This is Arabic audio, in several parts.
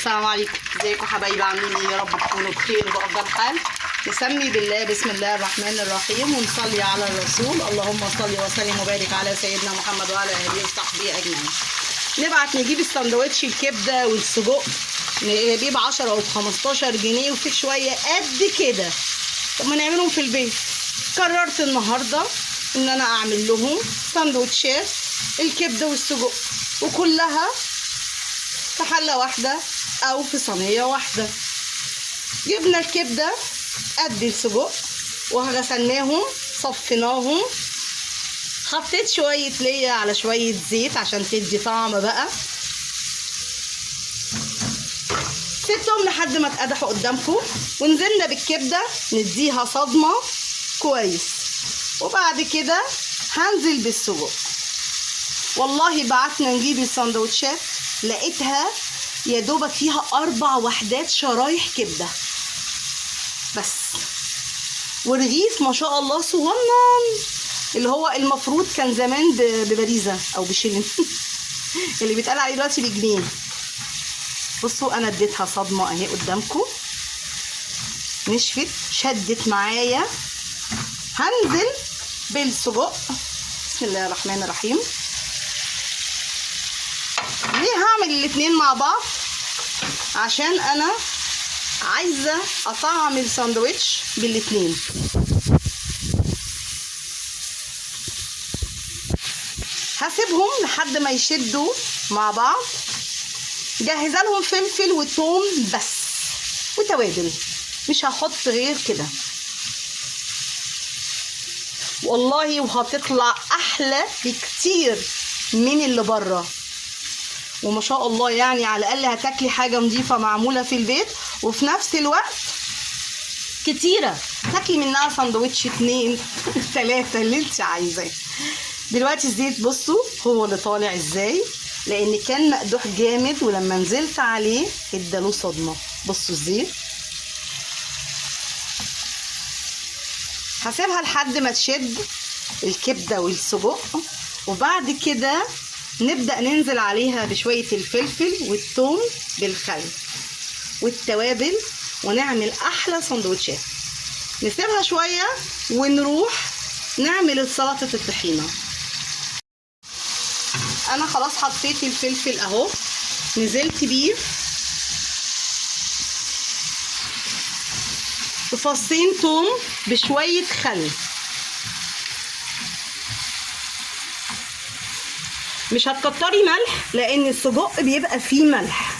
السلام عليكم، ازيكم حبايبي؟ عاملين ايه؟ يا رب تكونوا بخير وبأفضل حال. نسمي بالله، بسم الله الرحمن الرحيم، ونصلي على الرسول. اللهم صل وسلم وبارك على سيدنا محمد وعلى اله وصحبه اجمعين. نبعت نجيب السندوتش الكبده والسجق، نجيب 10 او 15 جنيه وفي شويه قد كده. طب ما نعملهم في البيت. قررت النهارده ان انا اعمل لهم سندوتشات الكبده والسجق، وكلها في حله واحده او في صينيه واحده. جبنا الكبده قد السجق وغسلناهم صفيناهم، حطيت شويه ليا على شويه زيت عشان تدي طعم بقى، سبتهم لحد ما اتقدحوا قدامكم، ونزلنا بالكبده نديها صدمه كويس، وبعد كده هنزل بالسجق. والله بعتنا نجيب السندوتشات لقيتها يا دوبك فيها 4 وحدات شرايح كبده بس، ورغيف ما شاء الله صغنن، اللي هو المفروض كان زمان ببريزه او بشلن اللي بيتقال عليه دلوقتي بجنيه. بصوا انا اديتها صدمه اهي قدامكم، نشفت شدت معايا. هنزل بالسجق، بسم الله الرحمن الرحيم. ليه هعمل الاتنين مع بعض؟ عشان انا عايزه اطعم الساندوتش بالاتنين. هسيبهم لحد ما يشدوا مع بعض. جهزه لهم فلفل وثوم بس وتوابل، مش هحط غير كده والله، وهتطلع احلى بكتير من اللي بره. وما شاء الله يعني على الاقل هتاكلي حاجه نظيفه معموله في البيت، وفي نفس الوقت كتيره تاكلي منها سندوتش 2 3 اللي انت عايزاه. دلوقتي الزيت بصوا هو اللي طالع ازاي، لان كان مقدوح جامد ولما نزلت عليه اداله صدمه. بصوا الزيت، هسيبها لحد ما تشد الكبده والسجق، وبعد كده نبدأ ننزل عليها بشوية الفلفل والثوم بالخل والتوابل، ونعمل أحلى سندوتشات. نسيبها شوية ونروح نعمل سلطة الطحينة. أنا خلاص حطيت الفلفل أهو، نزلت بيه بفصين ثوم بشوية خل. مش هتكتري ملح لان السجق بيبقى فيه ملح.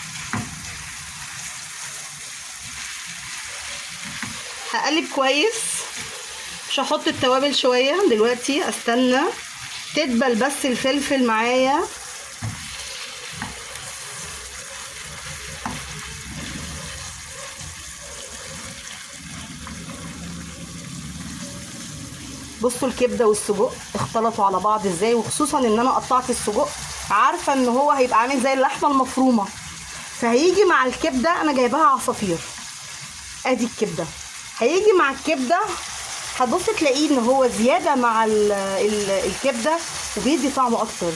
هقلب كويس، مش هحط التوابل شويه دلوقتي، استنى تدبل بس الفلفل معايا. بصوا الكبده والسجق اختلطوا على بعض ازاي، وخصوصا ان انا قطعت السجق عارفه ان هو هيبقى عامل زي اللحمه المفرومه، فهيجي مع الكبده انا جايباها عصافير. ادي الكبده هيجي مع الكبده، هتبص تلاقيه ان هو زياده مع الكبده وبيدي طعم اكتر.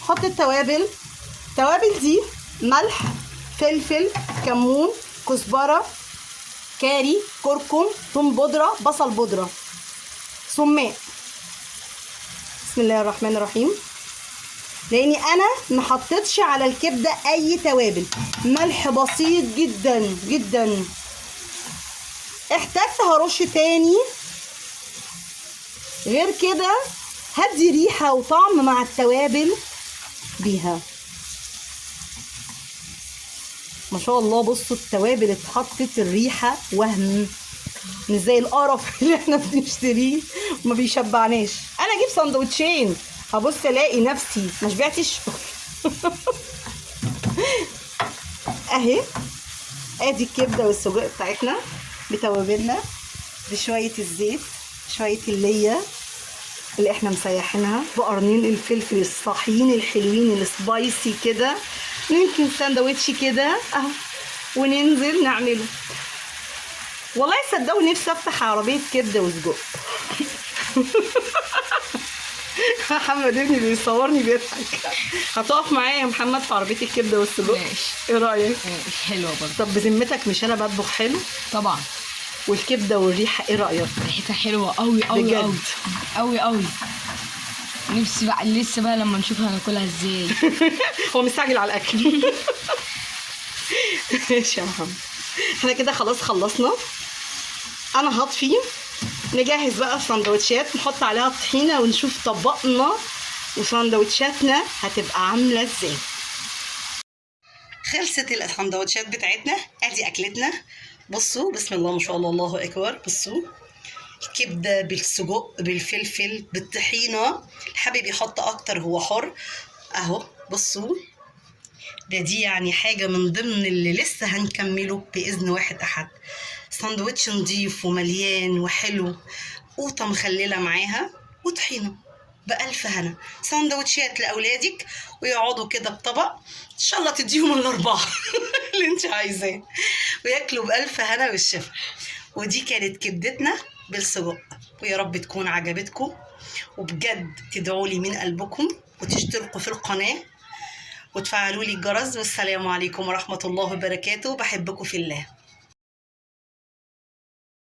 حط التوابل دي ملح، فلفل، كمون، كزبره، كاري، كركم، ثوم بودره، بصل بودره، سماق. بسم الله الرحمن الرحيم. لاني انا ما حطيتش على الكبده اي توابل، ملح بسيط جدا جدا. احتجت هرش تاني، غير كده هدي ريحه وطعم مع التوابل بيها. ما شاء الله بصوا التوابل اتحطت، الريحه وهم، مش زي القرف اللي احنا بنشتريه وما بيشبعناش. انا اجيب سندوتشين هبص الاقي نفسي ما شبعتش اهي. ادي الكبده والسجق بتاعتنا بتوابلنا، بشويه الزيت، شويه الليا اللي احنا مسيحينها، بقرنين الفلفل الصاحيين الحلوين السبايسي كده. يمكن ساندوتش كده اهو، وننزل نعمله. والله صدقوا نفسي افتح عربيه كبده وسجق. محمد ابني بيصورني بيضحك. هتقف معايا يا محمد في عربيه الكبده والسجق؟ ماشي. ايه رايك؟ ماشي، حلوه برضه. طب بذمتك مش انا بطبخ حلو؟ طبعا. والكبده والريحه ايه رايك؟ ريحتها حلوه قوي قوي بجد؟ قوي قوي قوي. نفسي بقى لسه بقى لما نشوفها هناكلها ازاي. هو مستعجل على الاكل. ماشي يا محمد، احنا كده خلاص خلصنا. انا هطفي نجهز بقى السندوتشات، نحط عليها طحينه ونشوف طبقنا وسندوتشاتنا هتبقى عامله ازاي. خلصت السندوتشات بتاعتنا، ادي اكلتنا. بصوا بسم الله ما شاء الله، الله اكبر. بصوا الكبده بالسجق بالفلفل بالطحينه، اللي حابب يحط اكتر هو حر اهو. بصوا دي يعني حاجه من ضمن اللي لسه هنكمله باذن واحد احد. ساندوتش نضيف ومليان وحلو، قوطه مخلله معاها وطحينه بألف هنا. ساندوتشات لاولادك ويقعدوا كده بطبق، ان شاء الله تديهم الاربعه اللي انت عايزاه وياكلوا بألف هنا والشفا. ودي كانت كبدتنا بالسجق، ويا رب تكون عجبتكم، وبجد تدعوا لي من قلبكم وتشتركوا في القناه وتفعلوا لي الجرس. والسلام عليكم ورحمه الله وبركاته، بحبكم في الله.